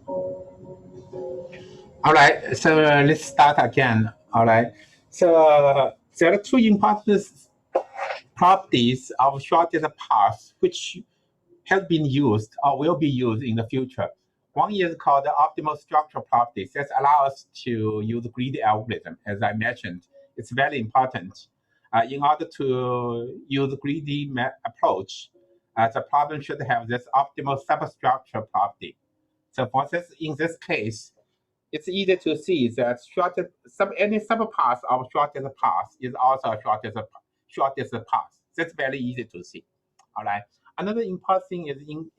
All right, so let's start again. All right, so there are two important properties of shortest path which have been used or will be used in the future. One is called the optimal structure properties that allow us to use greedy algorithm. As I mentioned, it's very important. In order to use greedy approach, the problem should have this optimal substructure property. So for this, in this case, it's easy to see that any subpath of shortest path is also a shortest path. That's very easy to see. All right. Another important thing is in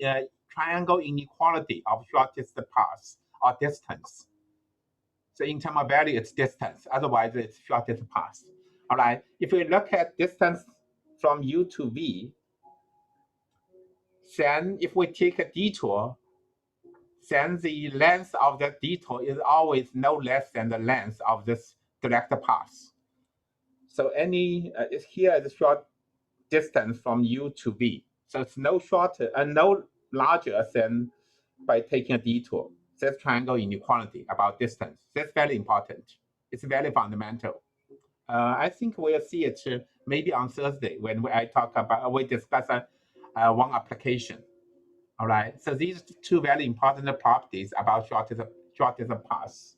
triangle inequality of shortest path or distance. So in terms of value, it's distance. Otherwise, it's shortest path. All right. If we look at distance from U to V, then if we take a detour, then the length of the detour is always no less than the length of this direct path. So here is a short distance from U to V. So it's no shorter and no larger than by taking a detour. That's triangle inequality about distance. That's very important. It's very fundamental. I think we'll see it maybe on Thursday when we discuss one application. All right. So these two very important properties about shortest path.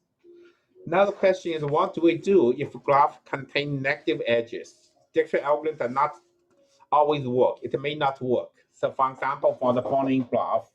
Now the question is, what do we do if graph contain negative edges? Dictionary algorithm does not always work. It may not work. So for example, for the following graph,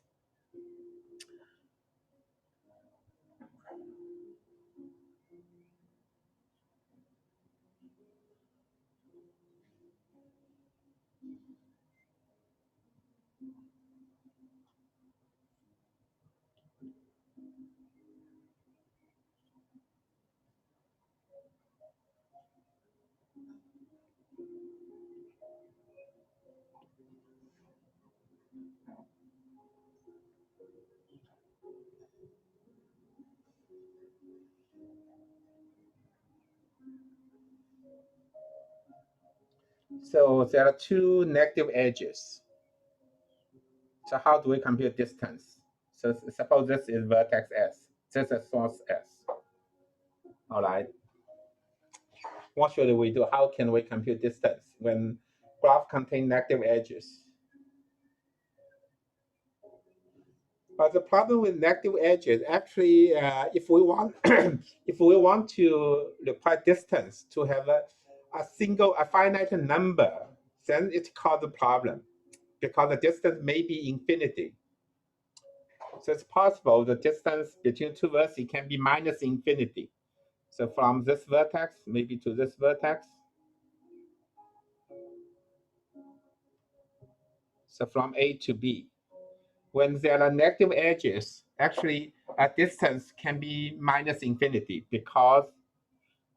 so there are two negative edges. So how do we compute distance? So suppose this is vertex S, this is source S. All right. What should we do? How can we compute distance when graph contain negative edges? But the problem with negative edges, actually, if we want if we want to require distance to have a finite number, then it causes a problem because the distance may be infinity. So it's possible the distance between two vertices can be minus infinity. So from this vertex, maybe to this vertex. So from A to B. When there are negative edges, actually a distance can be minus infinity because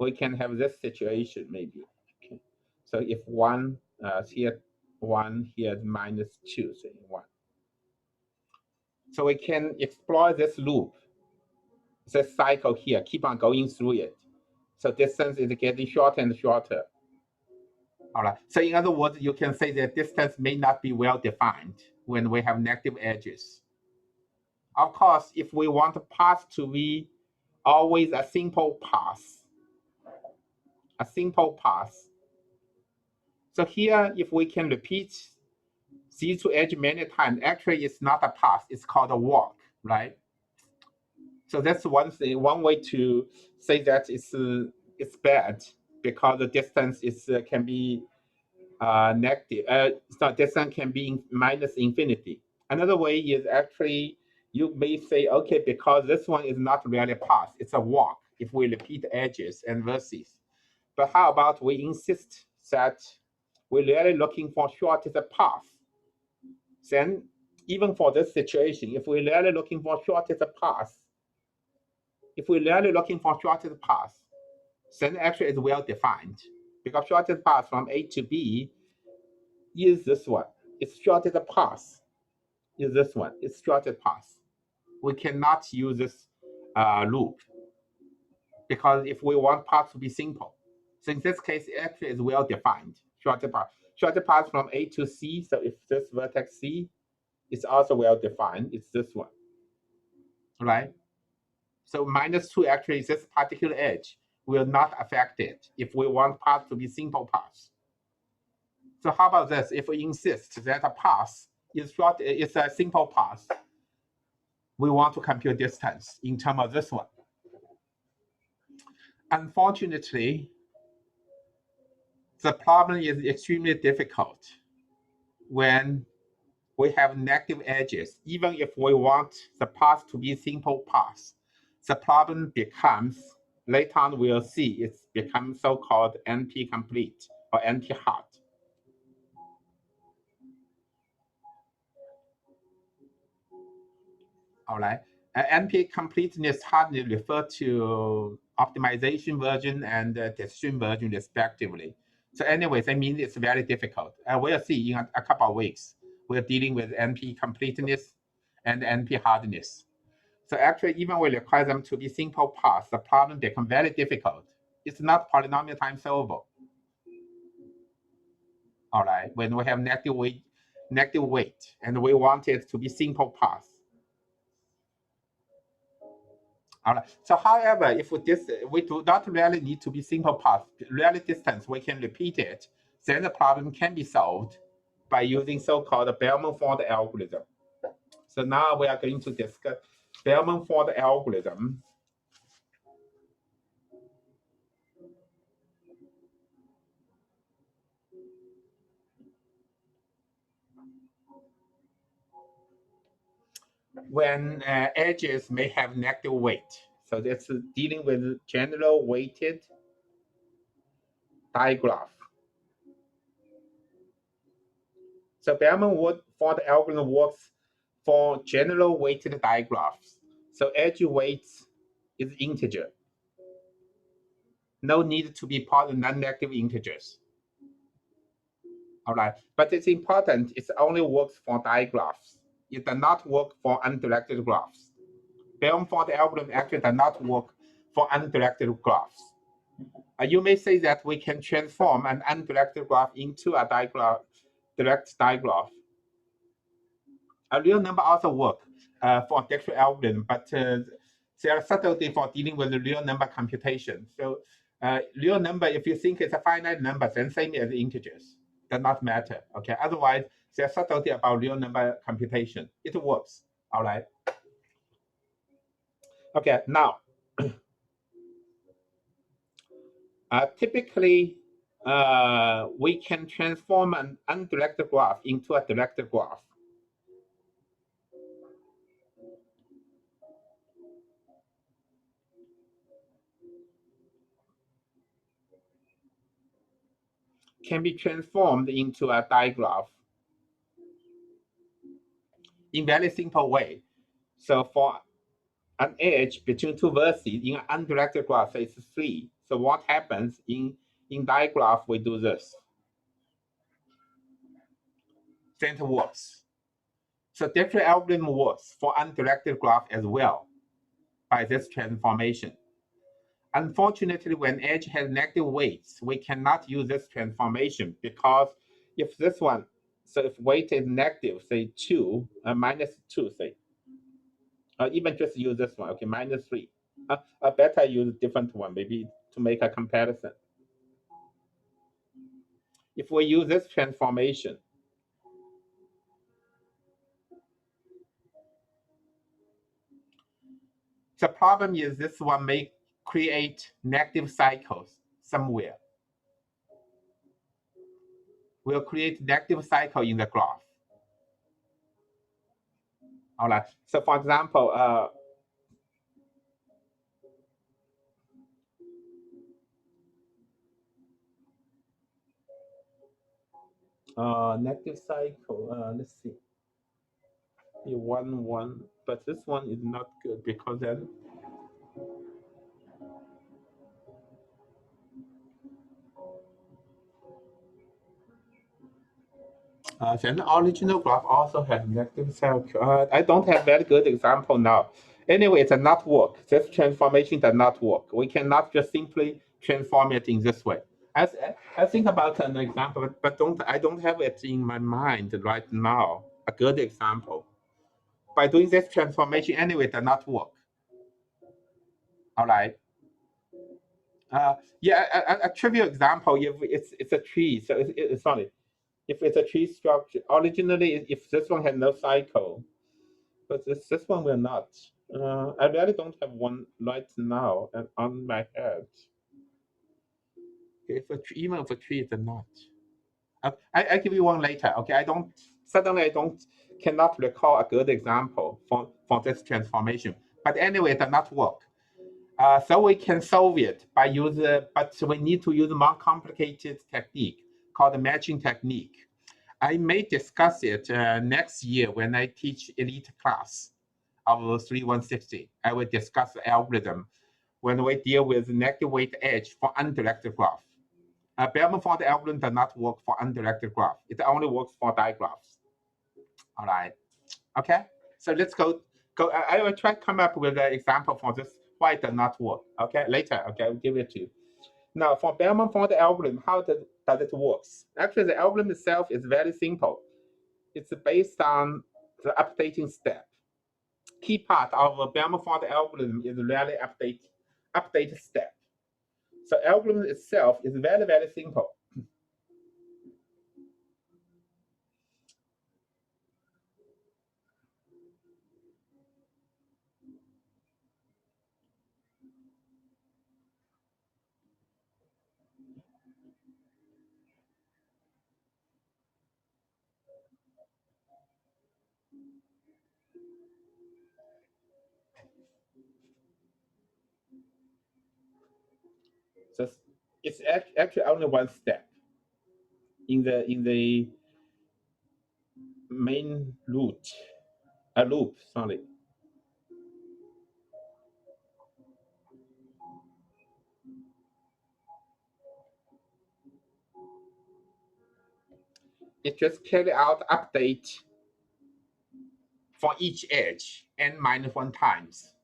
we can have this situation maybe. Okay. So if one here, one here is minus two, say one. So we can explore this loop, this cycle here, keep on going through it. So distance is getting shorter and shorter. All right. So in other words, you can say that distance may not be well defined when we have negative edges. Of course, if we want the path to be always a simple path, a simple path. So here, if we can repeat these two edges many times, actually it's not a path, it's called a walk, right? So that's one thing, one way to say that it's bad because the distance can be negative. So distance can be minus infinity. Another way is actually you may say, okay, because this one is not really a path, it's a walk if we repeat edges and vertices. But how about we insist that we're really looking for shortest path? Then even for this situation, if we're really looking for shortest path, then actually it's well defined because shortest path from A to B is this one. Its shortest path is this one. Its shortest path. We cannot use this loop because if we want path to be simple, so in this case, it actually is well defined. Shortest path from A to C. So if this vertex C is also well defined, it's this one. right? So -2 actually, this particular edge will not affect it if we want path to be simple path. So how about this? If we insist that a path is a simple path, we want to compute distance in terms of this one. Unfortunately, the problem is extremely difficult when we have negative edges. Even if we want the path to be simple path, the problem becomes, later on we'll see, it's become so-called NP complete or NP hard. All right. NP completeness hardness refer to optimization version and decision version respectively. So anyways, I mean, it's very difficult. We'll see in a couple of weeks. We're dealing with NP completeness and NP hardness. So actually, even we require them to be simple paths, the problem becomes very difficult. It's not polynomial time solvable. All right, when we have negative weight, and we want it to be simple paths. All right. So, however, if we do not really need to be simple path, really distance, we can repeat it. Then the problem can be solved by using so-called Bellman-Ford algorithm. So now we are going to discuss Bellman-Ford algorithm. When edges may have negative weight. So that's dealing with general weighted digraph. So Bellman-Ford algorithm works for general weighted digraphs. So edge weights is integer. No need to be part of non-negative integers. All right, but it's important, it only works for digraphs. It does not work for undirected graphs. Bellman-Ford algorithm actually does not work for undirected graphs. You may say that we can transform an undirected graph into a direct digraph. A real number also work for Dixit algorithm, but there are subtlety for dealing with the real number computation. So real number, if you think it's a finite number, then same as integers. Does not matter. Okay. Otherwise, there's subtlety about real number computation. It works. All right. Okay. Now, typically, we can transform an undirected graph into a directed graph. Can be transformed into a digraph in very simple way. So for an edge between two vertices in an undirected graph, it's 3. So what happens in digraph, we do this. Then it works. So Dixit algorithm works for undirected graph as well by this transformation. Unfortunately, when edge has negative weights, we cannot use this transformation because if this one, so if weight is negative, say 2, -2, say, even just use this one, okay, -3. I better use a different one, maybe to make a comparison. If we use this transformation, the problem is this one may create negative cycles somewhere. Will create negative cycle in the graph. All right. So for example, negative cycle. Let's see. 1, 1, but this one is not good because then the original graph also has negative cycle. I don't have very good example now. Anyway, it does not work. This transformation does not work. We cannot just simply transform it in this way. I think about an example, but I don't have it in my mind right now. A good example. by doing this transformation anyway, it does not work. All right. Yeah, a trivial example, if it's a tree, so it's funny. If it's a tree structure, originally, if this one had no cycle, but this one will not. I really don't have one right now and on my head. If a tree, even if a tree is not. I give you one later. Okay, I don't cannot recall a good example for this transformation. But anyway, it does not work. So we can solve it by but we need to use a more complicated technique called the matching technique. I may discuss it next year when I teach elite class of 3160. I will discuss the algorithm when we deal with negative weight edge for undirected graph. Bellman-Ford algorithm does not work for undirected graph. It only works for digraphs. All right. Okay. So let's go. I will try to come up with an example for this why it does not work. Okay. Later. Okay. I'll give it to you. Now, for Bellman-Ford algorithm, how does it work? Actually, the algorithm itself is very simple. It's based on the updating step. Key part of a Bellman-Ford algorithm is really update step. So algorithm itself is very, very simple. So it's actually only one step in the main loop. Sorry. It just carry out update for each edge n-1 times.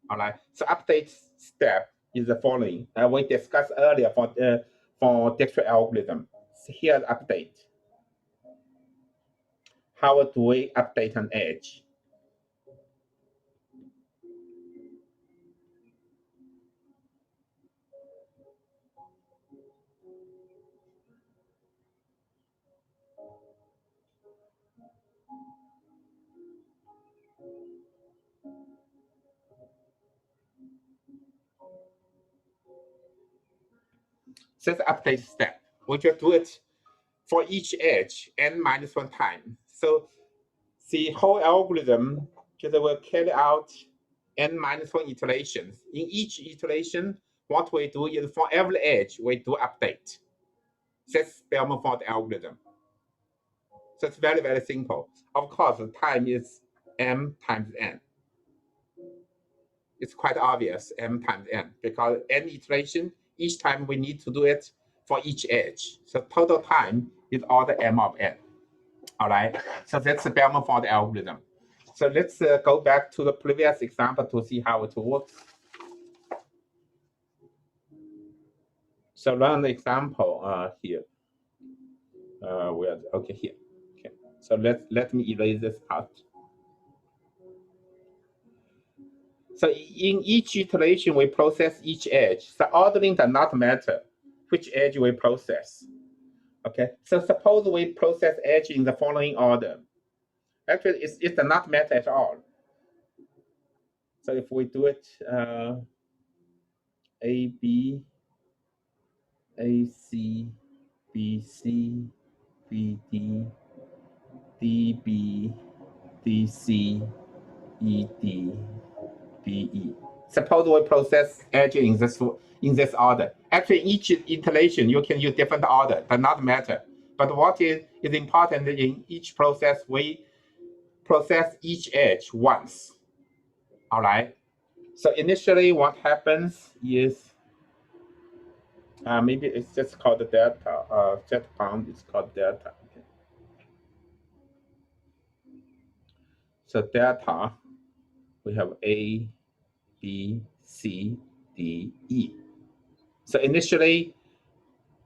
All right. So update step is the following. We discussed earlier for Dijkstra algorithm. So here's update. How do we update an edge? So the update step. We just do it for each edge n-1 time. So the whole algorithm just will carry out n-1 iterations. In each iteration, what we do is for every edge, we do update. That's Bellman-Ford algorithm. So it's very, very simple. Of course, the time is m times n. It's quite obvious, m times n, because n iteration, each time we need to do it for each edge. So total time is order m of n. All right. So that's the Bellman-Ford algorithm. So let's go back to the previous example to see how it works. So run the example here. Okay, here. Okay. So let me erase this part. So in each iteration, we process each edge. The ordering does not matter which edge we process. Okay. So suppose we process edge in the following order. Actually, it does not matter at all. So if we do it A, B, A, C, B, C, B, D, D, B, D, C, E, D, B, E. Suppose we process edge in this order. Actually, each iteration you can use different order, does not matter. But what is important in each process, we process each edge once. All right. So initially, what happens is maybe it's just called the delta. Set bound is called delta. Okay. So delta, we have A, B, C, D, E. So initially,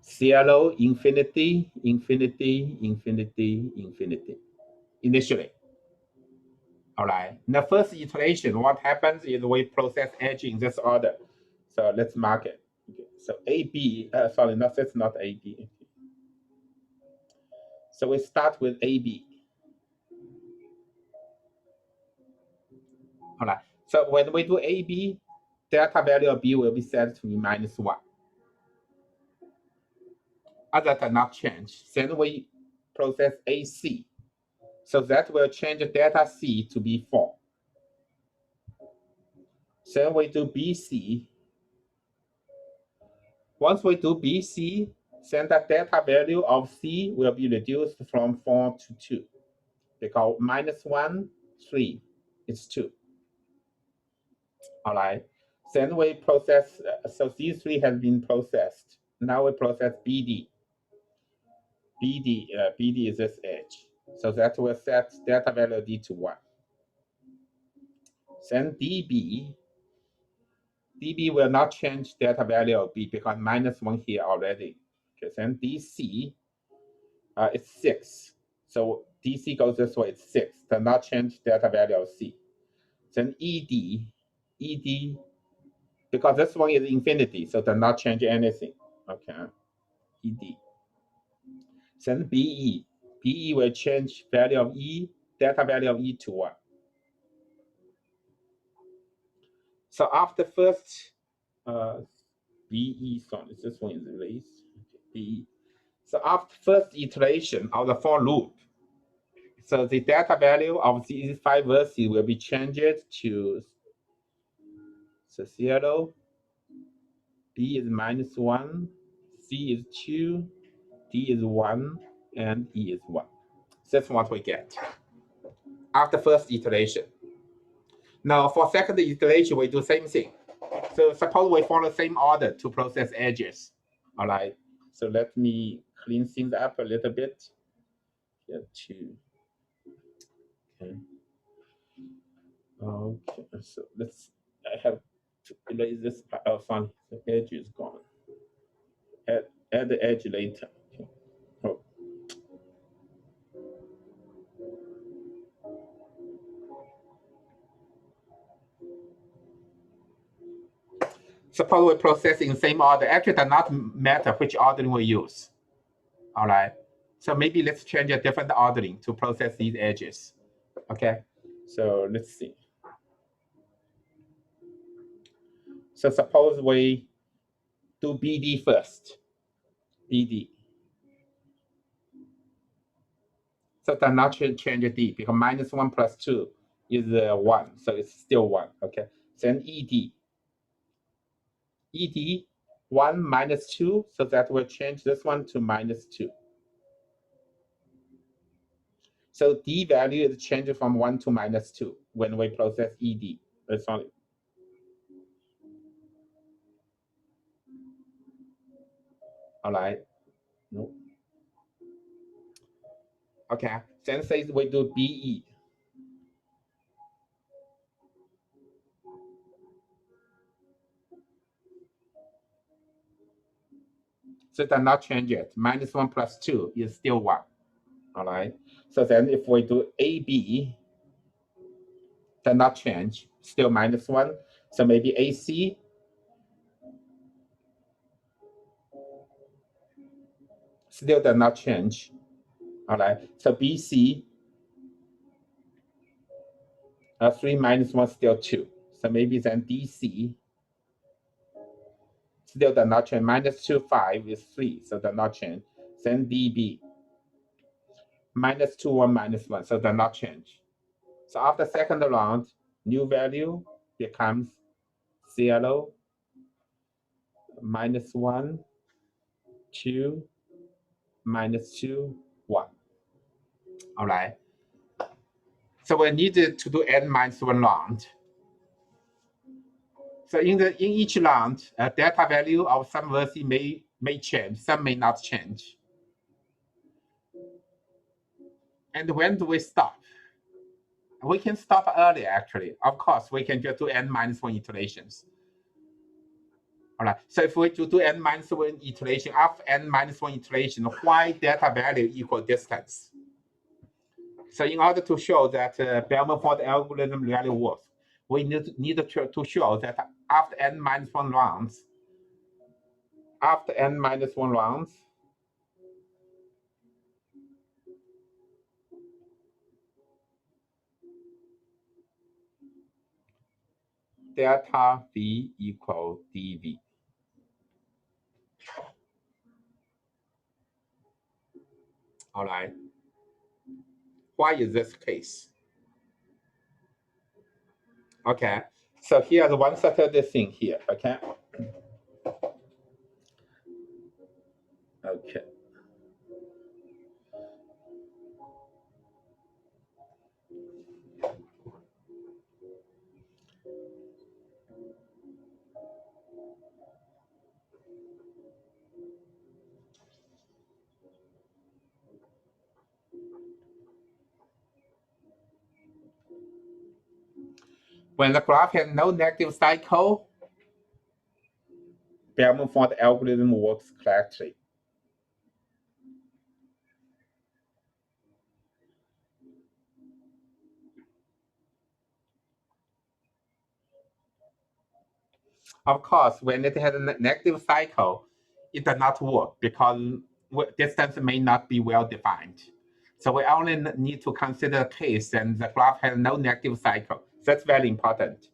0, infinity, infinity, infinity, infinity. Initially. All right. In the first iteration, what happens is we process edge in this order. So let's mark it. Okay. So AB, sorry, no, that's not AB. So we start with AB. All right. So when we do AB, delta value of B will be set to be -1. Other than not change. Then we process AC. So that will change delta C to be 4. Then we do BC. Once we do BC, then the delta value of C will be reduced from 4 to 2. Because -1, 3 is 2. All right. Then we process, so C3 has been processed. Now we process BD. BD is this edge. So that will set delta value D to 1. Then DB will not change delta value of B because -1 here already. Okay, then DC, it's 6. So DC goes this way, it's 6. Does not change delta value of C. Then ED, because this one is infinity, so does not change anything. Okay, ED. Then BE will change value of E, delta value of E to 1. So after first BE, sorry, this one is erased. BE. So after first iteration of the for loop, so the delta value of these 5 vertices will be changed to 0, B is -1, C is 2, D is 1, and E is 1. That's what we get after first iteration. Now for second iteration, we do same thing. So suppose we follow the same order to process edges. All right. So let me clean things up a little bit. Here too. Okay. Okay. So let's. I have to erase this. Oh, fine. The edge is gone. Add the edge later. Okay. Oh. Suppose we process in the same order. Actually, it does not matter which ordering we use. All right. So maybe let's change a different ordering to process these edges. Okay. So let's see. So suppose we do BD first. BD. So does not change D because -1 plus 2 is 1. So it's still 1. Okay. Then ED. ED 1 minus 2. So that will change this one to -2. So D value is changed from 1 to -2 when we process ED. Sorry. All right. No. Okay. Then say we do BE. So it does not change it. -1 plus 2 is still 1. All right. So then if we do AB, does not change, still -1. So maybe AC still does not change. All right. So BC, 3 minus 1 still 2. So maybe then DC still does not change. -2, 5 is 3, so does not change. Then DB, -2, 1, -1, so does not change. So after second round, new value becomes 0, -1, 2, -2, 1. All right. So we needed to do n-1 round. So in each round, delta value of some vertices may change, some may not change. And when do we stop? We can stop early, actually. Of course, we can just do n-1 iterations. All right. So if we do n-1 iteration, after n-1 iteration, why delta value equal distance? So in order to show that Bellman-Ford algorithm really works, we need to show that after n-1 rounds, delta V equal dV. All right. Why is this case? Okay. So here's one Saturday thing here. Okay. Okay. When the graph has no negative cycle, Bellman-Ford algorithm works correctly. Of course, when it has a negative cycle, it does not work because distance may not be well defined. So we only need to consider a case and the graph has no negative cycle. That's very important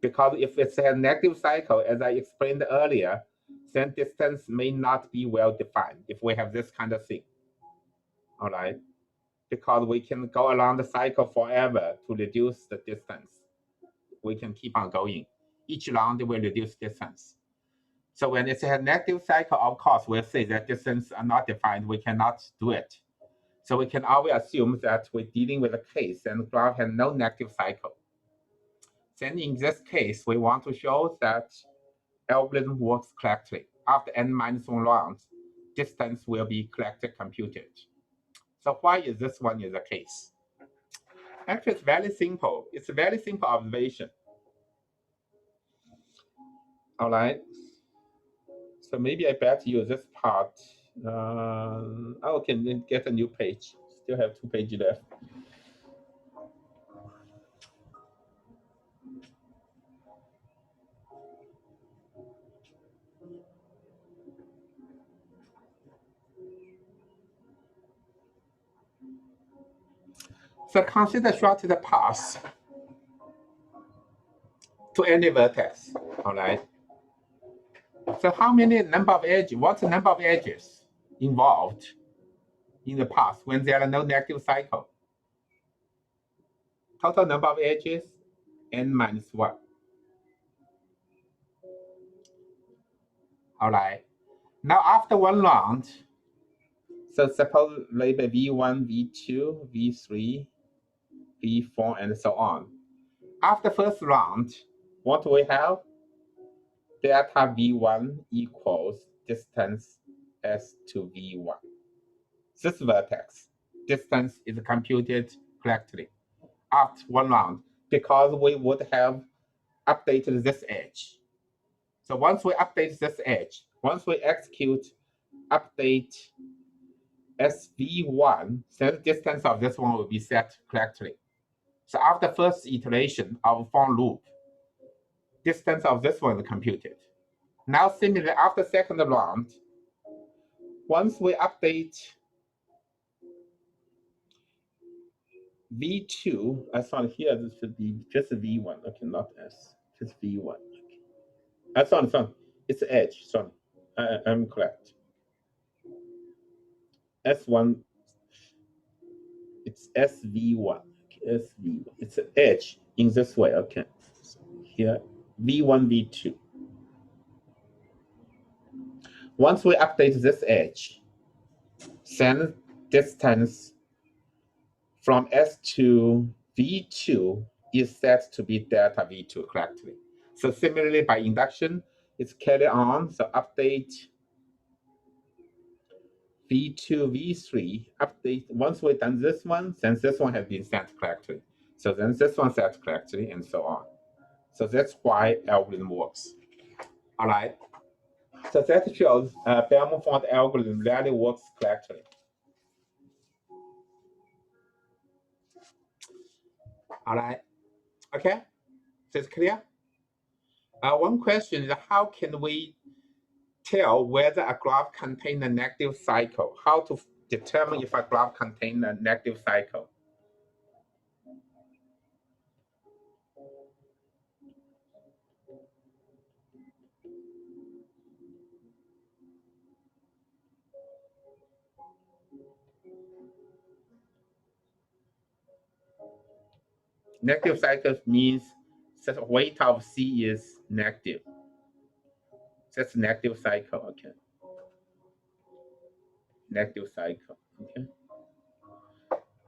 because if it's a negative cycle, as I explained earlier, then distance may not be well defined if we have this kind of thing. All right, because we can go around the cycle forever to reduce the distance. We can keep on going. Each round will reduce distance. So when it's a negative cycle, of course, we'll say that distance are not defined. We cannot do it. So we can always assume that we're dealing with a case and the graph has no negative cycle. Then in this case, we want to show that algorithm works correctly. After n-1 rounds, distance will be correctly computed. So why is this one is the case? Actually, it's very simple. It's a very simple observation. All right. So maybe I better use this part. Okay, then get a new page. Still have 2 pages left. So consider shortest path to any vertex. All right. So how many number of edges? What's the number of edges involved in the path when there are no negative cycle? Total number of edges, n-1. All right. Now after one round, so suppose label V1, V2, V3, V4, and so on. After first round, what we have? Delta V1 equals distance S to V1. This vertex distance is computed correctly after one round because we would have updated this edge. So once we update this edge, once we execute update SV1, then the distance of this one will be set correctly. So after first iteration of for loop, distance of this one is computed. Now similarly, after second round, once we update V2, sorry, here this should be just V1, okay, not S, just V1. Sorry, it's edge, sorry, I'm correct. S1, it's SV1, SV1, it's an edge in this way, okay. So here, V1, V2. Once we update this edge, then distance from S to V2 is set to be delta V2 correctly. So similarly, by induction, it's carry on. So update V2, V3, update. Once we've done this one, then this one has been set correctly. So then this one set correctly, and so on. So that's why algorithm works. All right. So that shows Bellman-Ford algorithm really works correctly. All right. Okay. So it's clear. One question is how can we tell whether a graph contains a negative cycle? How to determine if a graph contains a negative cycle? Negative cycle means the weight of C is negative. That's negative cycle. Okay. Negative cycle. Okay.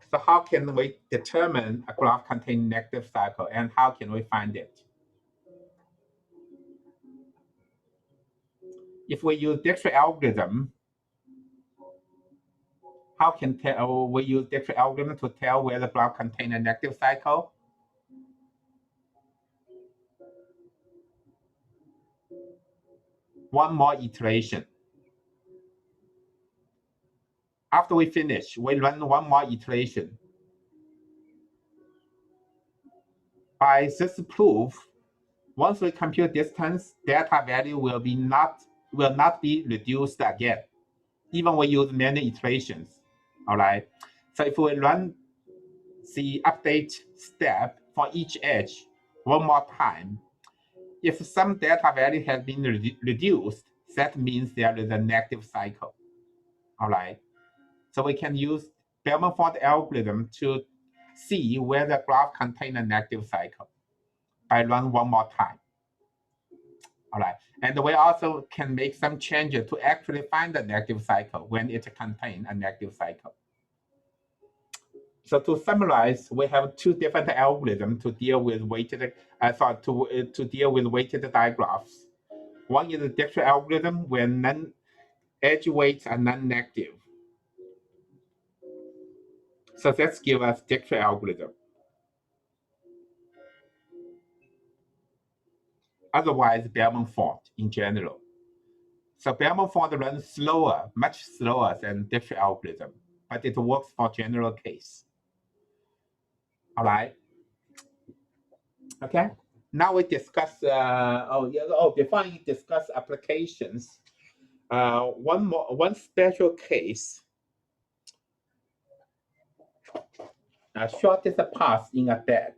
So how can we determine a graph containing negative cycle and how can we find it? If we use Dijkstra algorithm, how can we use Dijkstra algorithm to tell whether the graph contains a negative cycle? One more iteration. After we finish, we run one more iteration. By this proof, once we compute distance, delta value will not be reduced again, even we use many iterations. All right. So if we run the update step for each edge one more time, if some delta value has been reduced, that means there is a negative cycle. All right. So we can use Bellman-Ford algorithm to see whether the graph contains a negative cycle by run one more time. All right. And we also can make some changes to actually find the negative cycle when it contains a negative cycle. So to summarize, we have two different algorithms to deal with weighted to deal with weighted digraphs. One is the Dijkstra algorithm where edge weights are non-negative. So that's give us Dijkstra algorithm. Otherwise, Bellman-Ford in general. So Bellman-Ford runs slower, much slower than Dijkstra algorithm, but it works for general case. All right. Okay. Now we discuss. Before I discuss applications, one special case. Shortest path in a deck.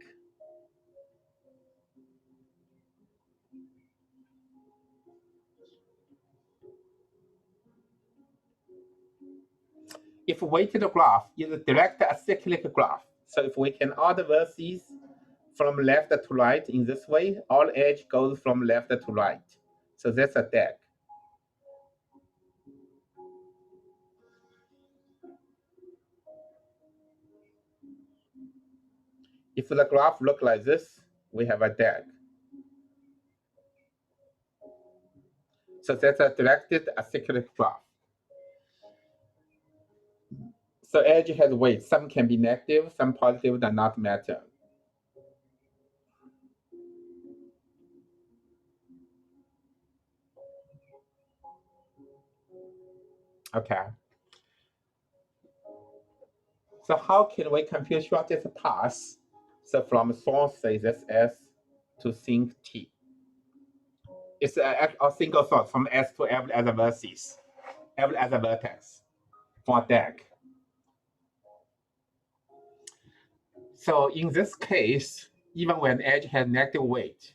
If weighted graph is a direct acyclic graph, so if we can order vertices from left to right in this way, all edge goes from left to right. So that's a deck. If the graph look like this, we have a deck. So that's a directed acyclic graph. So edge has weight. Some can be negative, some positive does not matter. Okay. So how can we compute shortest path? So from source, say this S to sink T. It's a single source from S to every other vertex, every other vertex for deck. So in this case, even when edge has negative weight,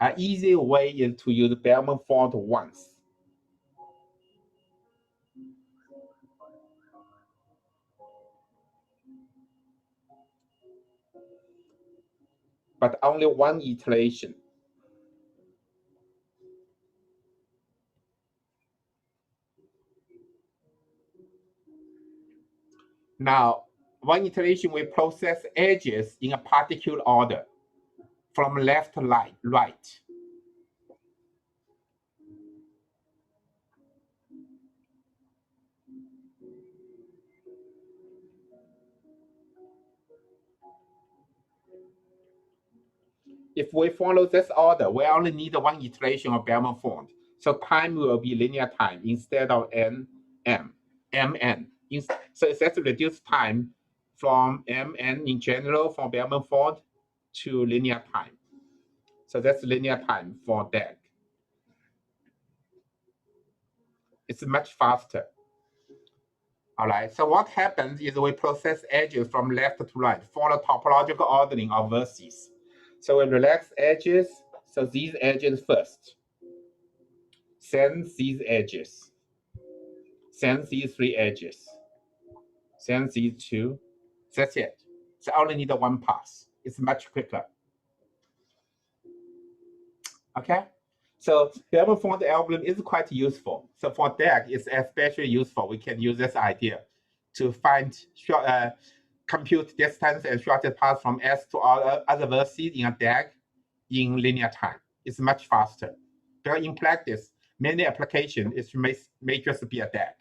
an easy way is to use Bellman-Ford once. But only one iteration. Now, one iteration will process edges in a particular order from left to right. If we follow this order, we only need one iteration of Bellman-Ford. So time will be linear time instead of mn. So it's just reduced time from Mn in general, from Bellman-Ford to linear time. So that's linear time for DAG. It's much faster. All right, so what happens is we process edges from left to right for the topological ordering of vertices. So we relax edges, so these edges first, then these edges, then these three edges, then these two, that's it. So I only need one pass. It's much quicker. Okay? So Bellman-Ford algorithm is quite useful. So for DAG, it's especially useful. We can use this idea to find compute distance and shortest path from S to all other vertices in a DAG in linear time. It's much faster. But in practice, many applications it may just be a DAG.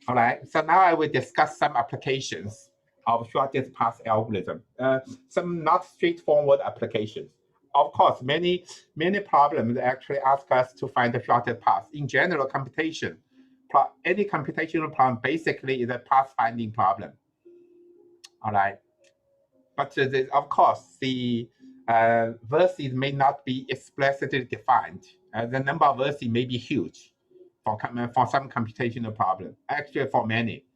All right. So now I will discuss some applications of shortest path algorithm. Some not straightforward applications. Of course, many problems actually ask us to find the shortest path. In general, computation, any computational problem basically is a path finding problem. All right. But of course, the vertices may not be explicitly defined. The number of vertices may be huge for some computational problem. Actually, for many.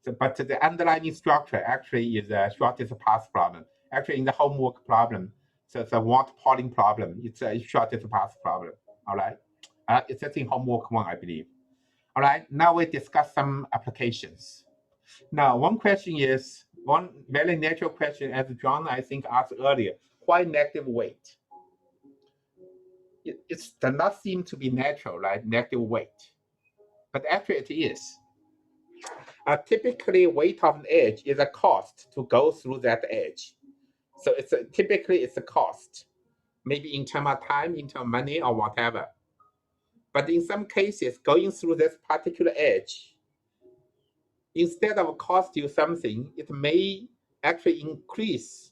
So, but the underlying structure actually is a shortest path problem. Actually, in the homework problem, so it's a want polling problem. It's a shortest path problem. All right. It's just in homework one, I believe. All right. Now we discuss some applications. Now, one question is, one very natural question, as John, I think, asked earlier, why negative weight? It does not seem to be natural, right? Negative weight. But actually it is. Typically, weight of an edge is a cost to go through that edge. So typically it's a cost, maybe in terms of time, in terms of money, or whatever. But in some cases, going through this particular edge, instead of cost you something, it may actually increase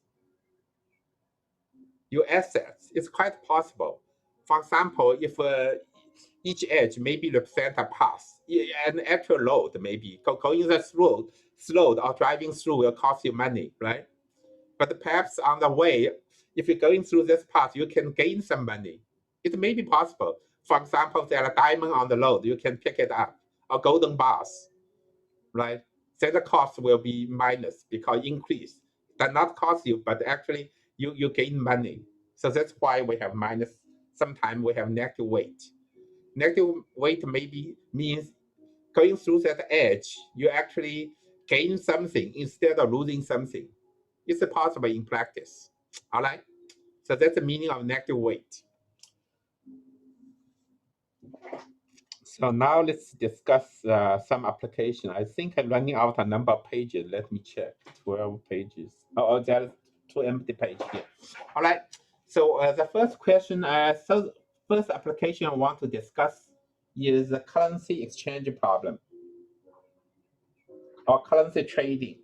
your assets. It's quite possible. For example, if each edge maybe represent a path, an actual load maybe going the road or driving through will cost you money, right? But perhaps on the way, if you're going through this path, you can gain some money. It may be possible. For example, there are diamonds on the road, you can pick it up, or golden bars, right? Then the cost will be minus because increase. Does not cost you, but actually you gain money. So that's why we have minus. Sometimes we have negative weight. Negative weight maybe means going through that edge, you actually gain something instead of losing something. It's possible in practice. All right. So that's the meaning of negative weight. So now let's discuss some application. I think I'm running out a number of pages. Let me check. 12 pages. Oh, there's 2 empty pages here. All right. So the first question, so first application I want to discuss is the currency exchange problem or currency trading.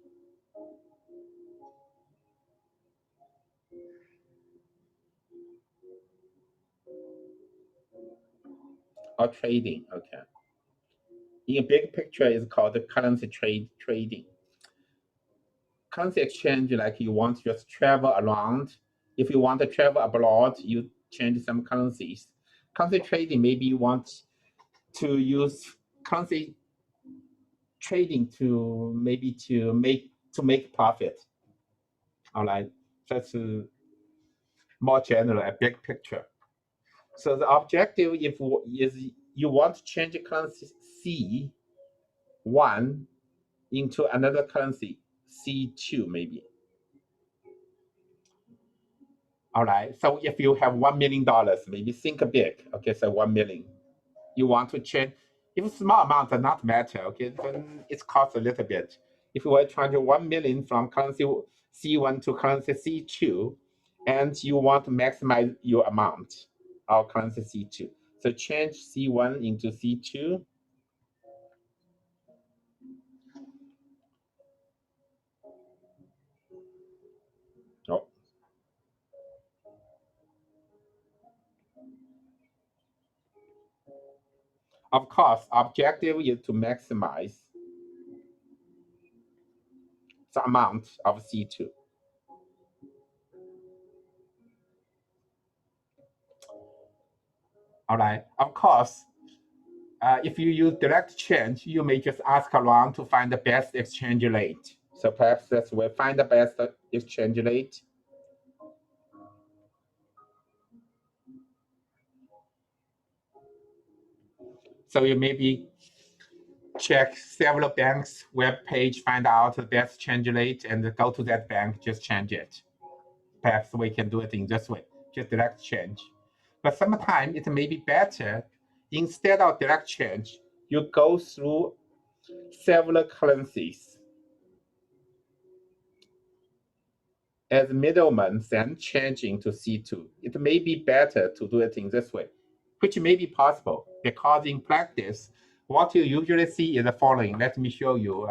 Or trading, okay. In a big picture, is called the currency trading. Currency exchange, like you want to just travel around. If you want to travel abroad, you change some currencies. Currency trading, maybe you want to use currency trading to maybe to make profit. All right, that's more general, a big picture. So the objective is you want to change currency C1 into another currency C2 maybe. All right. So if you have $1 million, maybe think big. Okay, so 1 million. You want to change. If small amount does not matter, okay, then it costs a little bit. If you are trying to 1 million from currency C1 to currency C2, and you want to maximize your amount of currency C2. So change C1 into C2. Oh. Of course, objective is to maximize the amount of C2. All right. Of course, if you use direct change, you may just ask around to find the best exchange rate. So perhaps that's where find the best exchange rate. So you maybe check several banks' web page, find out the best change rate, and go to that bank, just change it. Perhaps we can do it in this way, just direct change. But sometimes it may be better, instead of direct change, you go through several currencies as middlemen, then changing to C2. It may be better to do it in this way, which may be possible because in practice, what you usually see is the following. Let me show you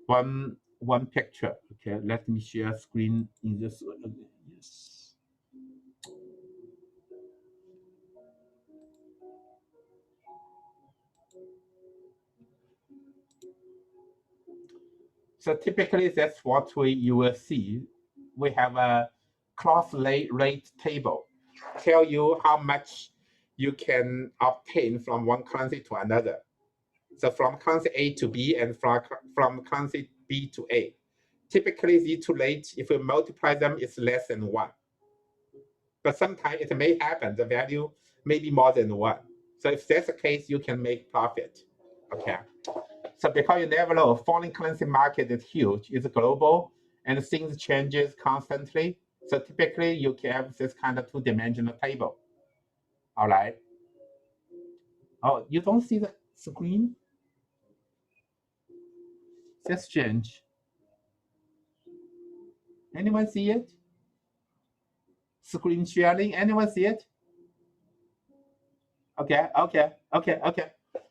one picture. Okay, let me share screen in this one. Yes. So typically, that's what you will see. We have a cross rate table, tell you how much you can obtain from one currency to another. So from currency A to B and from currency B to A. Typically, these two rates, if we multiply them, it's less than 1. But sometimes it may happen, the value may be more than 1. So if that's the case, you can make profit. Okay. So because you never know, foreign currency market is huge, it's global, and things changes constantly. So typically you can have this kind of two-dimensional table. All right. Oh, you don't see the screen? That's strange. Anyone see it? Screen sharing, anyone see it? Okay.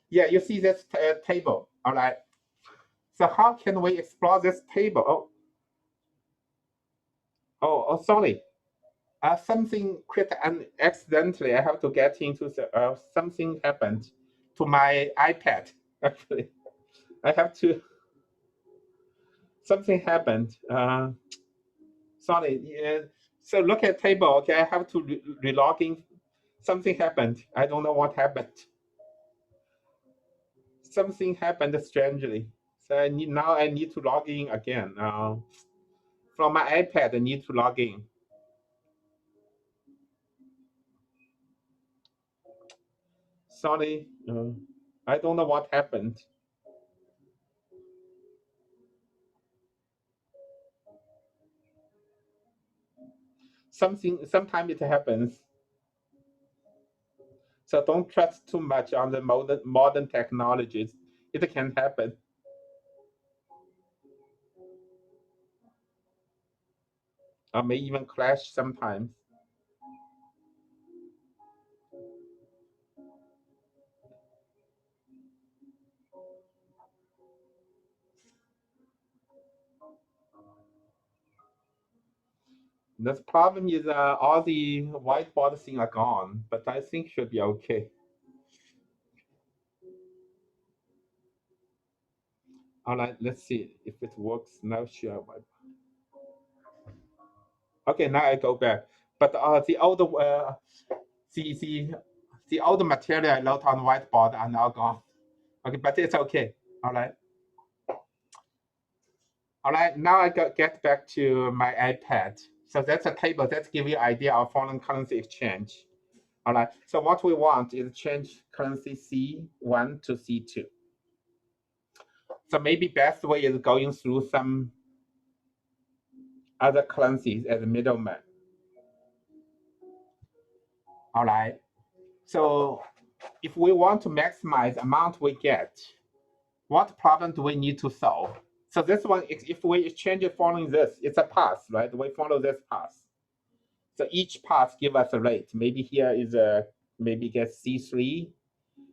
Yeah, you see this table. All right. So how can we explore this table? Sorry. Something quit accidentally. I have to get into the something happened to my iPad. Actually, I have to. Something happened. Sorry. So look at table. Okay, I have to relog in. Something happened. I don't know what happened. Something happened strangely. So now I need to log in again. From my iPad, I need to log in. Sorry, I don't know what happened. Sometimes it happens. So don't trust too much on the modern technologies. It can happen. Or may even crash sometimes. The problem is all the whiteboard things are gone, but I think should be okay. All right, let's see if it works now. Sure. Okay, now I go back. But the older the older material I wrote on whiteboard are now gone. Okay, but it's okay. All right. All right, now I get back to my iPad. So that's a table that gives you an idea of foreign currency exchange. All right, so what we want is change currency C1 to C2. So maybe best way is going through some other currencies as a middleman. All right, so if we want to maximize amount we get, what problem do we need to solve? So this one, if we exchange it following this, it's a path, right? We follow this path. So each path give us a rate. Maybe here is maybe get C3,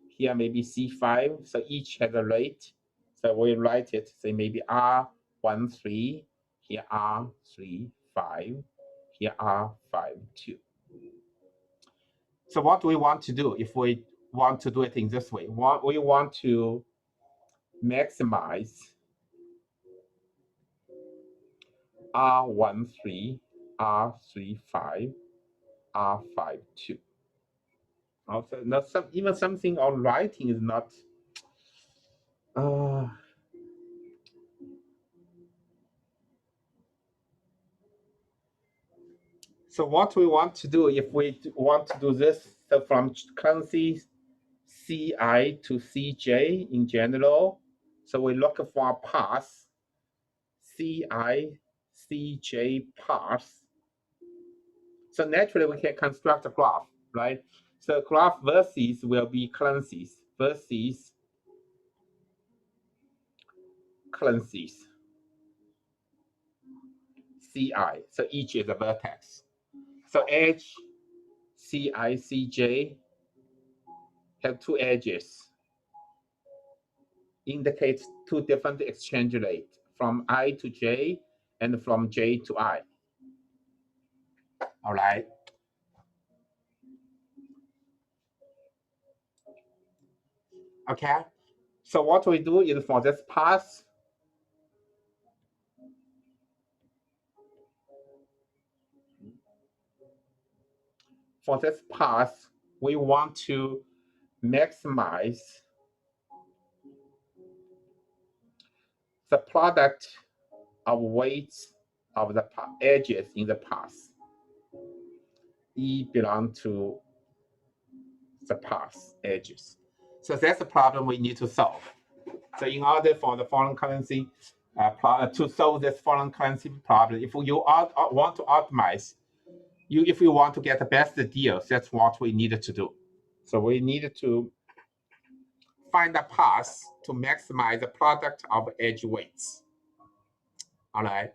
here maybe C5. So each has a rate. So we write it, say maybe R13, here R35, here R52. So what do we want to do if we want to do it in this way? We want to maximize R13, R35, R52. Also, not some even something on writing is not. Uh, so what we want to do, if we want to do this, so from currency CI to CJ in general, so we look for a path, CI, CJ path. So naturally we can construct a graph, right? So graph vertices will be currencies versus currencies. CI. So each is a vertex. So edge CI, CJ have two edges, indicates two different exchange rate from I to J and from J to I. All right. Okay. So what we do is for this path, we want to maximize the product of weights of the edges in the path. E belong to the path edges. So that's the problem we need to solve. So in order for the foreign currency to solve this foreign currency problem, if you want to optimize, if you want to get the best deals, that's what we needed to do. So we needed to find a path to maximize the product of edge weights. All right.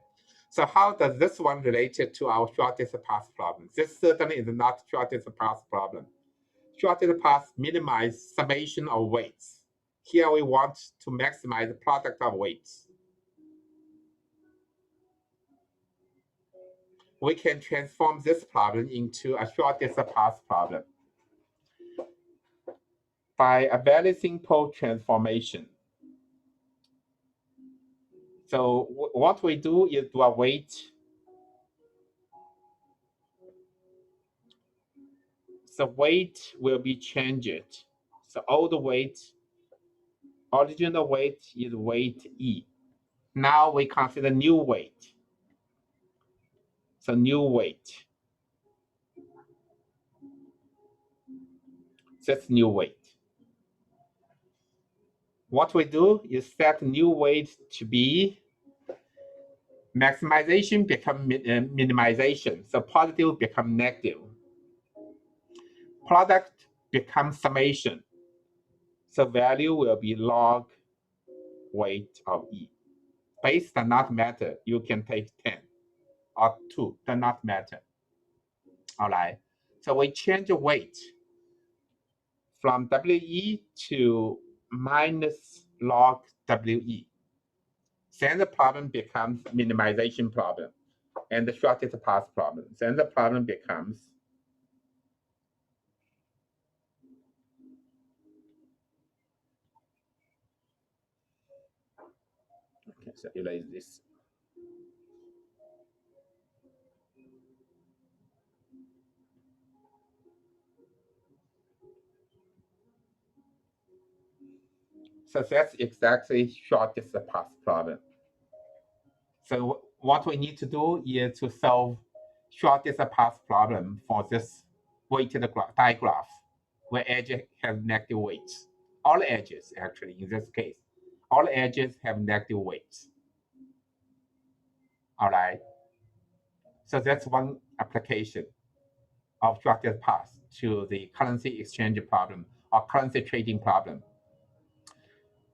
So how does this one related to our shortest path problem? This certainly is not shortest path problem. Shortest path minimize summation of weights. Here we want to maximize the product of weights. We can transform this problem into a shortest path problem by a very simple transformation. So what we do is do a weight. The weight will be changed. So old weight, original weight is weight E. Now we consider new weight. So new weight. That's new weight. What we do is set new weight to be maximization become minimization. So positive become negative. Product becomes summation. So value will be log weight of E. Base does not matter. You can take 10 or 2, does not matter. All right. So we change the weight from WE to minus log WE. Then the problem becomes minimization problem and the shortest path problem. Then the problem becomes okay, so erase this. So that's exactly shortest path problem. So what we need to do is to solve shortest path problem for this weighted digraph where edges have negative weights. All edges, actually, in this case, all edges have negative weights. All right. So that's one application of shortest path to the currency exchange problem or currency trading problem.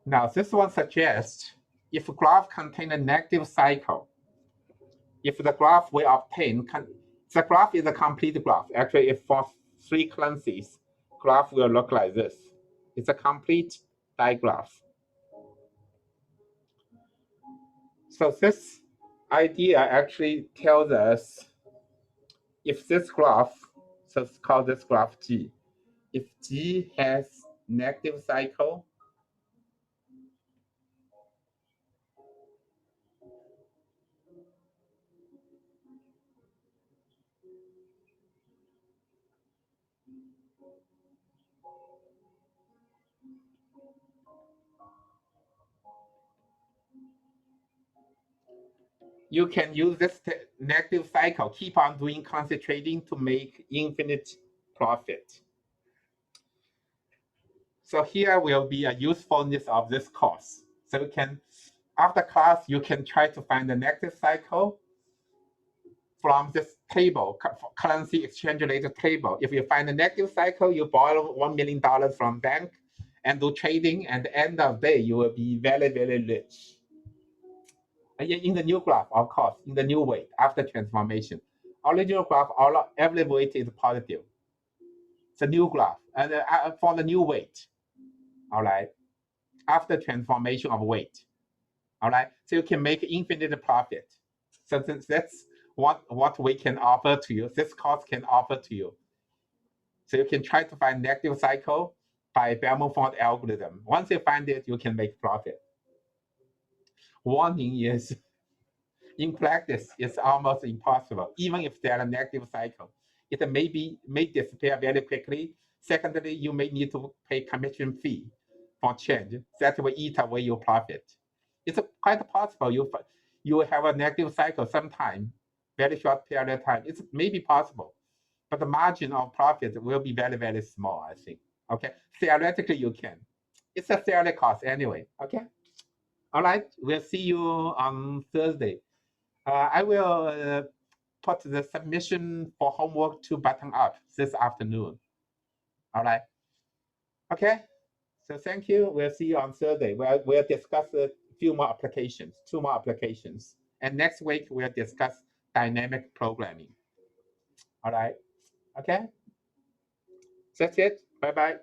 Now, this one suggests if a graph contains a negative cycle, if the graph we obtain, the graph is a complete graph. Actually, if for 3 currencies, graph will look like this. It's a complete digraph. So this idea actually tells us if this graph, so let's call this graph G, if G has negative cycle, You can use this negative cycle, keep on doing concentrating to make infinite profit. So here will be a usefulness of this course. So you can, after class, you can try to find the negative cycle from this table, currency exchange rate table. If you find the negative cycle, you borrow $1 million from bank and do trading, and at the end of the day, you will be very, very rich. In the new graph, of course, in the new weight after transformation. Original graph, every weight is positive. It's a new graph, and for the new weight, all right, after transformation of weight, all right, so you can make infinite profit. So that's what we can offer to you. This course can offer to you. So you can try to find negative cycle by Belmont algorithm. Once you find it, you can make profit. Warning is, in practice, it's almost impossible, even if there are a negative cycle. It may disappear very quickly. Secondly, you may need to pay commission fee for change. That will eat away your profit. It's quite possible you have a negative cycle sometime, very short period of time. It's maybe possible, but the margin of profit will be very, very small, I think. Okay, theoretically you can. It's a theory course anyway. Okay, all right. We'll see you on Thursday. I will put the submission for homework to button up this afternoon. All right. Okay. So thank you. We'll see you on Thursday. We'll discuss a few more applications, 2 more applications. And next week, we'll discuss dynamic programming. All right. Okay. That's it. Bye-bye.